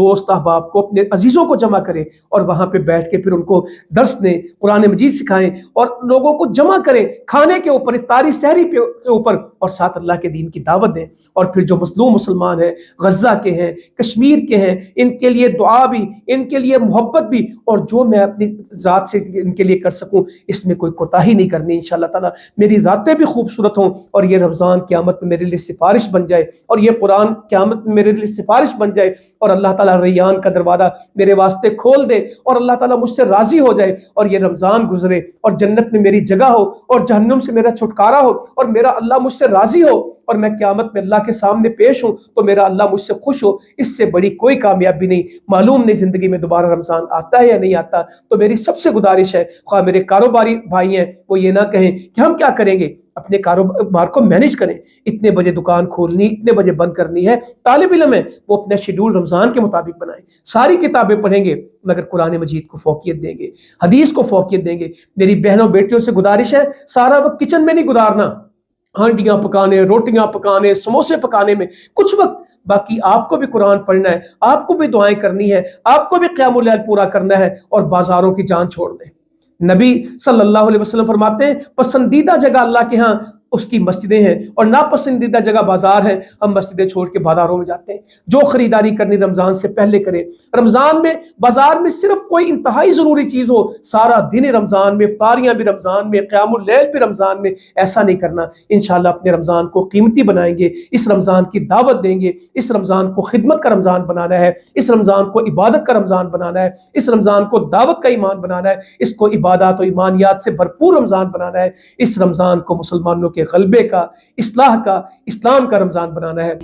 दोस्त अहबाब को, अपने अजीज़ों को जमा करें और वहाँ पे बैठ के फिर उनको दर्स दें, कुरान मजीद सिखाएं और लोगों को जमा करें खाने के ऊपर, इफ्तारी सहरी के ऊपर, और साथ अल्लाह के दीन की दावत दें। और फिर जो मज़लूम मुसलमान हैं, गज़ा के हैं, कश्मीर के हैं, इनके लिए दुआ भी, इनके लिए मोहब्बत भी, और जो मैं अपनी ज़ात से इनके लिए कर सकूं इसमें कोई कोताही नहीं करनी। इंशाअल्लाह ताला मेरी रातें भी खूबसूरत हों और ये रमज़ान क़यामत में मेरे लिए सिफारिश बन जाए, और ये कुरान क़यामत में मेरे लिए सिफारिश बन जाए, और अल्लाह ताला रैयान का दरवाज़ा मेरे वास्ते खोल दे और अल्लाह ताला मुझसे राज़ी हो जाए, और ये रमज़ान गुजरे और जन्नत में मेरी जगह हो और जहन्नुम से मेरा छुटकारा हो, और मेरा अल्लाह मुझसे राज़ी हो, और मैं क़यामत में अल्लाह के सामने पेश हूँ तो मेरा अल्लाह मुझसे खुश हो। इससे बड़ी कोई कामयाबी नहीं। मालूम नहीं ज़िंदगी में दोबारा रमज़ान आता है या नहीं आता। तो मेरी सबसे गुजारिश है, ख्वाह मेरे कारोबारी भाई हैं वो ये ना कहें कि हम क्या करेंगे, अपने कारोबार को मैनेज करें। इतने बजे दुकान खोलनी, इतने बजे बंद करनी है। तालिब इल्म है वो अपना शेड्यूल रमज़ान के मुताबिक बनाएं। सारी किताबें पढ़ेंगे मगर कुरान मजीद को फोकियत देंगे, हदीस को फोकियत देंगे। मेरी बहनों बेटियों से गुजारिश है, सारा वक्त किचन में नहीं गुजारना, हांडियां पकाने, रोटियां पकाने, समोसे पकाने में कुछ वक्त, बाकी आपको भी कुरान पढ़ना है, आपको भी दुआएं करनी है, आपको भी क़यामुल लैल पूरा करना है, और बाजारों की जान छोड़ दें। नबी सल्लल्लाहु अलैहि वसल्लम फरमाते हैं पसंदीदा जगह अल्लाह के यहाँ उसकी मस्जिदें हैं और नापसंदीदा जगह बाजार है। हम मस्जिदें छोड़ के बाजारों में जाते हैं। जो खरीदारी करनी रमजान से पहले करें। रमजान में बाजार में सिर्फ कोई इंतहाई जरूरी चीज हो, सारा दिन रमजान में, इफ्तारियां भी रमजान में, क़यामुल लैल भी रमजान में, ऐसा नहीं करना। इंशाअल्लाह अपने रमजान को कीमती बनाएंगे, इस रमजान की दावत देंगे, इस रमजान को खिदमत का रमजान बनाना है, इस रमजान को इबादत का रमजान बनाना है, इस रमजान को दावत का ईमान बनाना है, इसको इबादत और ईमानियात से भरपूर रमजान बनाना है, इस रमजान को मुसलमानों के ग़ल्बे का, इस्लाह का, इस्लाम का रमजान बनाना है।